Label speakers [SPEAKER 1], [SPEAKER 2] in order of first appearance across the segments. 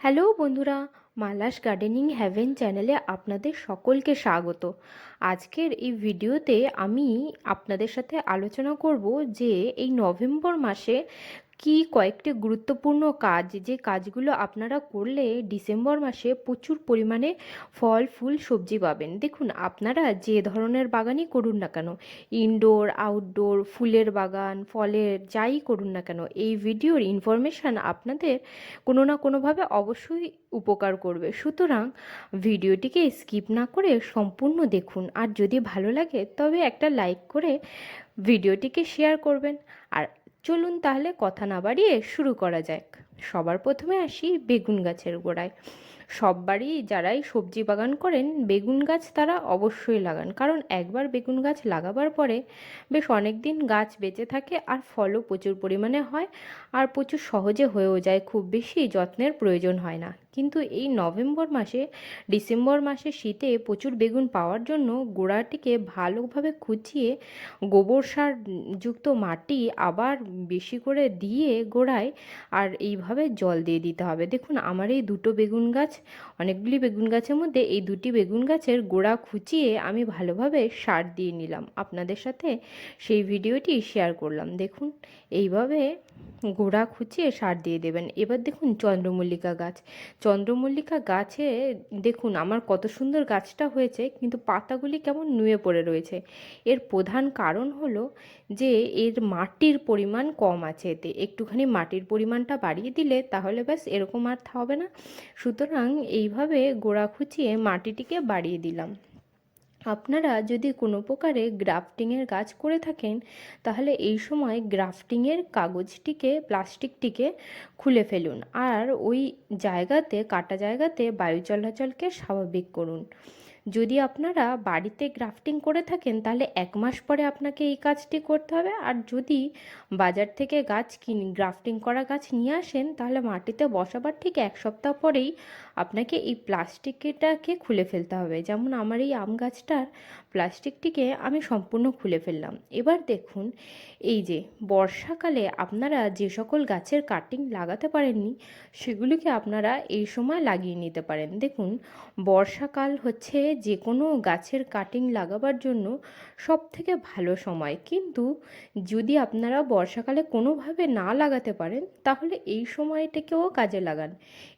[SPEAKER 1] Hello বন্ধুরা, Mala's gardening haven চ্যানেলে আপনাদের সকলকে স্বাগত। আজকের এই ভিডিওতে আমি আপনাদের সাথে আলোচনা করব যে এই নভেম্বর মাসে কি কয়েকটি গুরুত্বপূর্ণ কাজ, যে কাজগুলো আপনারা করলে ডিসেম্বর মাসে প্রচুর পরিমাণে ফল ফুল সবজি পাবেন। দেখুন, আপনারা যে ধরনের বাগানই করুন না কেন, ইনডোর আউটডোর, ফুলের বাগান, ফলের, যাই করুন না কেন, এই ভিডিওর ইনফরমেশান আপনাদের কোনো না কোনোভাবে অবশ্যই উপকার করবে। সুতরাং ভিডিওটিকে স্কিপ না করে সম্পূর্ণ দেখুন, আর যদি ভালো লাগে তবে একটা লাইক করে ভিডিওটিকে শেয়ার করবেন। আর চলুন তাহলে কথা না বাড়িয়ে শুরু করা যাক। সবার প্রথমে আসি বেগুন গাছের গোড়ায়। সব বাড়ি যারাই সবজি বাগান করেন, বেগুন গাছ তারা অবশ্যই লাগান, কারণ একবার বেগুন গাছ লাগাবার পরে বেশ অনেক দিন গাছ বেঁচে থাকে, আর ফলও প্রচুর পরিমাণে হয়, আর প্রচুর সহজে হয়েও যায়, খুব বেশি যত্নের প্রয়োজন হয় না। কিন্তু এই নভেম্বর মাসে, ডিসেম্বর মাসে শীতে প্রচুর বেগুন পাওয়ার জন্য গোড়াটিকে ভালোভাবে খুঁচিয়ে গোবর সার যুক্ত মাটি আবার বেশি করে দিয়ে গোড়ায় আর এইভাবে জল দিয়ে দিতে হবে। দেখুন, আমার এই দুটো বেগুন গাছ, অনেকগুলি বেগুন গাছের মধ্যে এই দুটি বেগুন গাছের গোড়া খুঁচিয়ে আমি ভালোভাবে সার দিয়ে নিলাম, আপনাদের সাথে সেই ভিডিওটি শেয়ার করলাম। দেখুন, এইভাবে গোড়া খুঁচিয়ে সার দিয়ে দেবেন। এবার দেখুন চন্দ্রমল্লিকা গাছ। চন্দ্রমল্লিকা গাছে দেখুন আমার কত সুন্দর গাছটা হয়েছে, কিন্তু পাতাগুলি কেমন নুয়ে পড়ে রয়েছে। এর প্রধান কারণ হলো যে এর মাটির পরিমাণ কম আছে, এতে একটুখানি মাটির পরিমাণটা বাড়িয়ে দিলে তাহলে ব্যাস এরকম আর হবে না। সুতরাং এইভাবে গোড়া খুঁচিয়ে মাটিটিকে বাড়িয়ে দিলাম। আপনারা যদি কোনো প্রকারে গ্রাফটিংয়ের গাছ করে থাকেন, তাহলে এই সময় গ্রাফটিংয়ের কাগজটিকে, প্লাস্টিকটিকে খুলে ফেলুন, আর ওই জায়গাতে, কাটা জায়গাতে বায়ু চলাচলকে স্বাভাবিক করুন। যদি আপনারা বাড়িতে গ্রাফটিং করে থাকেন, তাহলে 1 মাস পরে আপনাকে এই কাজটি করতে হবে। আর যদি বাজার থেকে গাছ গ্রাফটিং করা গাছ নিয়ে আসেন, তাহলে মাটিতে বসাবার ঠিক 1 সপ্তাহ পরেই আপনাকে এই প্লাস্টিকটাকে খুলে ফেলতে হবে। যেমন আমার এই আম গাছটার প্লাস্টিকটিকে আমি সম্পূর্ণ খুলে ফেললাম। এবার দেখুন, এই যে বর্ষাকালে আপনারা যে সকল গাছের কাটিং লাগাতে পারেননি, সেগুলিকে আপনারা এই সময় লাগিয়ে নিতে পারেন। দেখুন, বর্ষাকাল হচ্ছে যে কোনো গাছের কাটিং লাগাবার জন্য সবথেকে ভালো সময়। কিন্তু যদি আপনারা বর্ষাকালে কোনোভাবে না লাগাতে পারেন, তাহলে এই সময়টাকেও কাজে লাগান।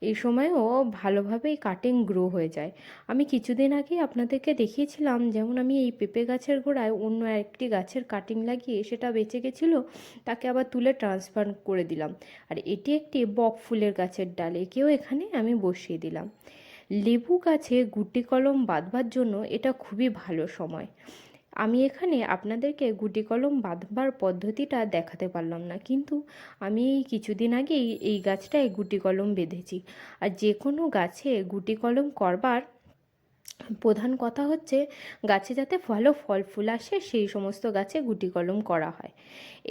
[SPEAKER 1] এই সময়েও ভালোভাবেই কাটিং গ্রো হয়ে যায়। আমি কিছুদিন আগেই আপনাদেরকে দেখিয়েছিলাম, যেমন আমি এই পেঁপে গাছের গোড়ায় অন্য একটি গাছের কাটিং লাগিয়ে সেটা বেঁচে গেছিলো, তাকে আবার তুলে ট্রান্সফার করে দিলাম। আর এটি একটি বক ফুলের গাছের ডাল, একেও এখানে আমি বসিয়ে দিলাম। লেবু গাছে গুটি কলম বাঁধবার জন্য এটা খুবই ভালো সময়। আমি এখানে আপনাদেরকে গুটি কলম বাঁধবার পদ্ধতিটা দেখাতে পারলাম না, কিন্তু আমি এই কিছুদিন আগেই এই গাছটায় গুটি কলম বেঁধেছি। আর যে কোনো গাছে গুটি কলম করবার প্রধান কথা হচ্ছে গাছে যাতে ভালো ফল ফুল আসে, সেই সমস্ত গাছে গুটি কলম করা হয়।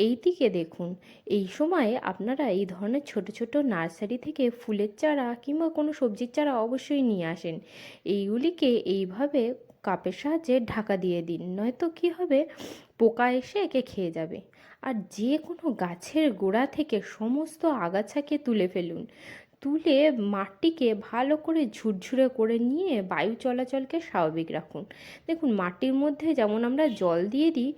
[SPEAKER 1] এই দিকে দেখুন, এই সময়ে আপনারা এই ধরনের ছোট ছোট নার্সারি থেকে ফুলের চারা কিংবা কোনো সবজির চারা অবশ্যই নিয়ে আসেন। এইগুলিকে এইভাবে কাপের সাহায্যে ঢাকা দিয়ে দিন, নয়তো কী হবে, পোকা এসে একে খেয়ে যাবে। আর যে কোনো গাছের গোড়া থেকে সমস্ত আগাছাকে তুলে ফেলুন, তুলে মাটিকে ভালো করে ঝুরঝুরে করে নিয়ে বায়ু চলাচলকে স্বাভাবিক রাখুন। দেখুন, মাটির মধ্যে যেমন আমরা জল দিয়ে দিই,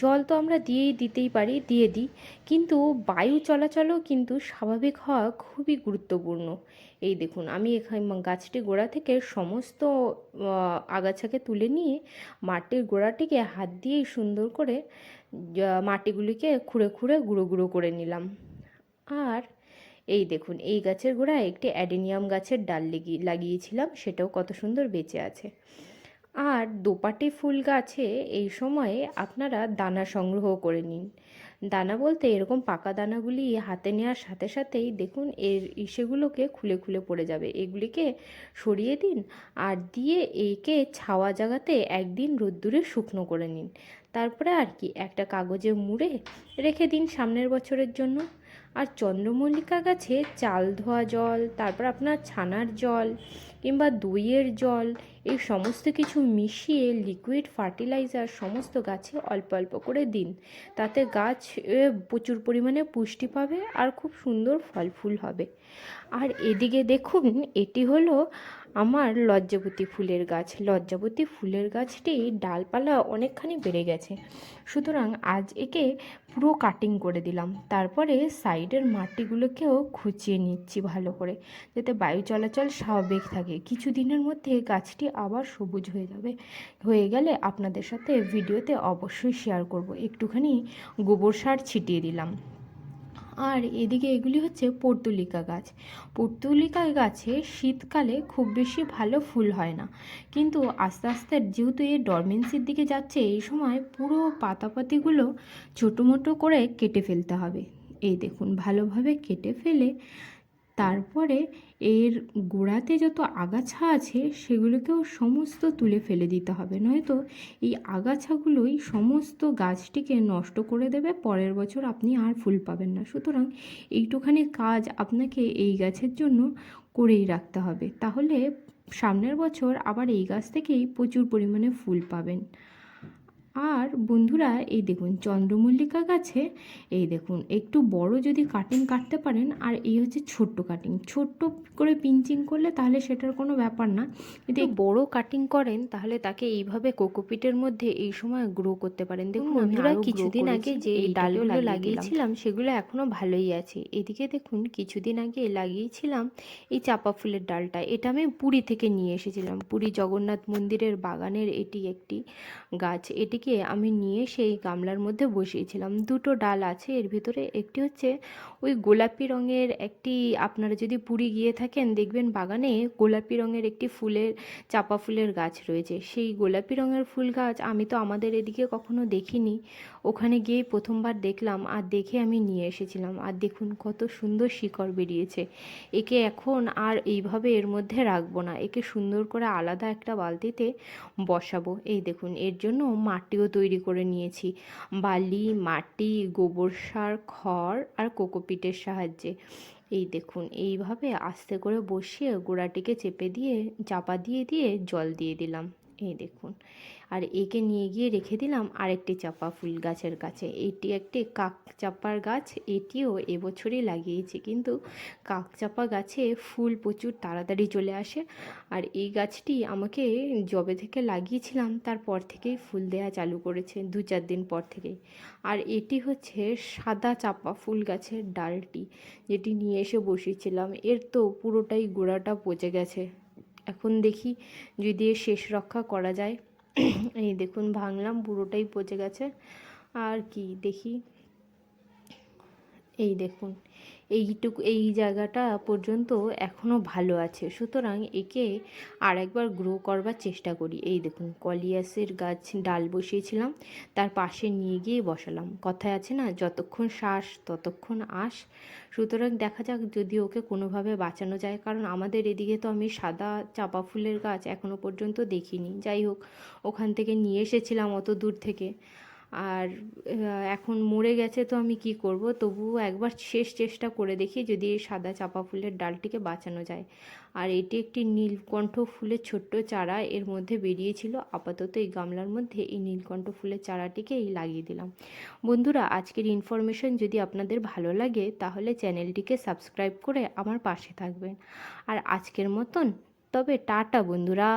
[SPEAKER 1] জল তো আমরা দিতেই পারি, দিয়ে দিই, কিন্তু বায়ু চলাচলও কিন্তু স্বাভাবিক হওয়া খুবই গুরুত্বপূর্ণ। এই দেখুন, আমি এখানে গাছটি গোড়া থেকে সমস্ত আগাছাকে তুলে নিয়ে মাটির গোড়াটিকে হাত দিয়েই সুন্দর করে মাটিগুলিকে খুঁড়ে খুঁড়ে গুঁড়ো গুঁড়ো করে নিলাম। আর এই দেখুন, এই গাছের গোড়ায় একটি অ্যাডেনিয়াম গাছের ডাল লাগিয়েছিলাম, সেটাও কত সুন্দর বেঁচে আছে। আর দোপাটি ফুল গাছে এই সময়ে আপনারা দানা সংগ্রহ করে নিন। দানা বলতে এরকম পাকা দানাগুলি হাতে নেওয়ার সাথে সাথেই দেখুন এর সেগুলোকে খুলে খুলে পড়ে যাবে, এগুলিকে সরিয়ে দিন। আর দিয়ে একে ছাওয়া জায়গাতে একদিন রোদ্দুরে শুকনো করে নিন। তারপরে আর কি, একটা কাগজে মুড়ে রেখে দিন সামনের বছরের জন্য। আর চন্দ্রমল্লিকা গাছে চাল ধোয়া জল, তারপর আপনার ছানার জল কিংবা দইয়ের জল, এই সমস্ত কিছু মিশিয়ে লিকুইড ফার্টিলাইজার সমস্ত গাছে অল্প অল্প করে দিন। তাতে গাছ প্রচুর পরিমাণে পুষ্টি পাবে আর খুব সুন্দর ফল ফুল হবে। আর এদিকে দেখুন, এটি হলো আমার লজ্জাবতী ফুলের গাছ। লজ্জাবতী ফুলের গাছটি ডালপালা অনেকখানি বেড়ে গেছে, সুতরাং আজ একে পুরো কাটিং করে দিলাম। তারপরে সাইডের মাটিগুলোকেও খুঁচিয়ে নিচ্ছি ভালো করে, যাতে বায়ু চলাচল স্বাভাবিক থাকে। কিছু দিনের মধ্যে গাছটি আবার সবুজ হয়ে যাবে। হয়ে গেলে আপনাদের সাথে ভিডিওতে অবশ্যই শেয়ার করব। একটুখানি গোবর সার ছিটিয়ে দিলাম। আর এদিকে এগুলি হচ্ছে পর্তুলিকা গাছ। পর্তুলিকা গাছে শীতকালে খুব বেশি ভালো ফুল হয় না, কিন্তু আস্তে আস্তে যেহেতু এ ডরমেন্সির দিকে যাচ্ছে, এই সময় পুরো পাতাপাতিগুলো ছোটো মোটো করে কেটে ফেলতে হবে। এই দেখুন, ভালোভাবে কেটে ফেলে তারপরে এর গোড়াতে যত আগাছা আছে সেগুলোকেও সমস্ত তুলে ফেলে দিতে হবে, নয়তো এই আগাছাগুলোই সমস্ত গাছটিকে নষ্ট করে দেবে। পরের বছর আপনি আর ফুল পাবেন না। সুতরাং এইটুখানি কাজ আপনাকে এই গাছের জন্য করেই রাখতে হবে, তাহলে সামনের বছর আবার এই গাছ থেকেই প্রচুর পরিমাণে ফুল পাবেন। আর বন্ধুরা, এই দেখুন চন্দ্রমল্লিকা গাছে এই দেখুন একটু বড় যদি কাটিং কাটতে পারেন, আর এই হচ্ছে ছোট্ট কাটিং, ছোট্ট করে পিঞ্চিং করলে তাহলে সেটার কোনো ব্যাপার না। যদি বড় কাটিং করেন তাহলে তাকে এইভাবে কোকোপিটের মধ্যে এই সময় গ্রো করতে পারেন। দেখুন বন্ধুরা, কিছুদিন আগে যে এই ডালগুলো লাগিয়েছিলাম সেগুলো এখনও ভালোই আছে। এদিকে দেখুন, কিছুদিন আগে লাগিয়েছিলাম এই চাপা ফুলের ডালটা। এটা আমি পুরী থেকে নিয়ে এসেছিলাম। পুরী জগন্নাথ মন্দিরের বাগানের এটি একটি গাছ। এটিকে আমি নিয়ে সেই গামলার মধ্যে বসিয়েছিলাম। দুটো ডাল আছে এর ভিতরে। একটি হচ্ছে ওই গোলাপি রঙের একটি, আপনারা যদি পুরী গিয়ে থাকেন দেখবেন বাগানে গোলাপি রঙের একটি ফুলের, চাপা ফুলের গাছ রয়েছে। সেই গোলাপি রঙের ফুল গাছ আমি তো আমাদের এদিকে কখনো দেখিনি, ওখানে গিয়ে প্রথমবার দেখলাম, আর দেখে আমি নিয়ে এসেছিলাম। আর দেখুন কত সুন্দর শিকড় বেরিয়েছে। একে এখন আর এইভাবে এর মধ্যে রাখবো না, একে সুন্দর করে আলাদা একটা বালতিতে বসাবো। এই দেখুন, এর জন্য মাটিও তৈরি করে নিয়েছি, বালি, মাটি, গোবর সার, খড় আর কোকোপিটের সাহায্যে। এই দেখুন, এইভাবে আস্তে করে বসিয়ে গোড়াটিকে চেপে দিয়ে চাপা দিয়ে দিয়ে জল দিয়ে দিলাম। এই দেখুন, আর একে নিয়ে গিয়ে রেখে দিলাম আরেকটি চাপা ফুল গাছের কাছে। এটি একটি কাক চাপার গাছ, এটিও এবছরই লাগিয়েছি, কিন্তু কাক চাপা গাছে ফুল প্রচুর তাড়াতাড়ি চলে আসে। আর এই গাছটি আমাকে যবে থেকে লাগিয়েছিলাম তারপর থেকেই ফুল দেয়া চালু করেছে, 2-4 দিন পর থেকেই। আর এটি হচ্ছে সাদা চাপা ফুল গাছের ডালটি, যেটি নিয়ে এসে বসিয়েছিলাম। এর তো পুরোটাই গোড়াটা পচে গেছে, এখন দেখি যদি এর শেষ রক্ষা করা যায়। এই দেখুন, ভাঙলাম, পুরোটাই পচে গেছে। আর কি দেখি, এই দেখুন এইটুকু, এই জায়গাটা পর্যন্ত এখনও ভালো আছে। সুতরাং একে আর একবার গ্রো করবার চেষ্টা করি। এই দেখুন, কলিয়াসের গাছ ডাল বসিয়েছিলাম, তার পাশে নিয়ে গিয়ে বসালাম। কথায় আছে না, যতক্ষণ শ্বাস ততক্ষণ আশ। সুতরাং দেখা যাক যদি ওকে কোনোভাবে বাঁচানো যায়, কারণ আমাদের এদিকে তো আমি সাদা চাপা ফুলের গাছ এখনও পর্যন্ত দেখিনি। যাই হোক, ওখান থেকে নিয়ে এসেছিলাম অত দূর থেকে, আর এখন মরে গেছে তো আমি কি করব, তবুও একবার শেষ চেষ্টা করে দেখি যদি এই সাদা চাপা ফুলের ডালটিকে বাঁচানো যায়। আর এটি একটি নীলকণ্ঠ ফুলের ছোট্ট চারা এর মধ্যে বেরিয়েছিল। আপাতত এই গামলার মধ্যে এই নীলকণ্ঠ ফুলের চারাটিকে এই লাগিয়ে দিলাম। বন্ধুরা, আজকের ইনফরমেশন যদি আপনাদের ভালো লাগে তাহলে চ্যানেলটিকে সাবস্ক্রাইব করে আমার পাশে থাকবেন। আর আজকের মতন তবে টাটা বন্ধুরা।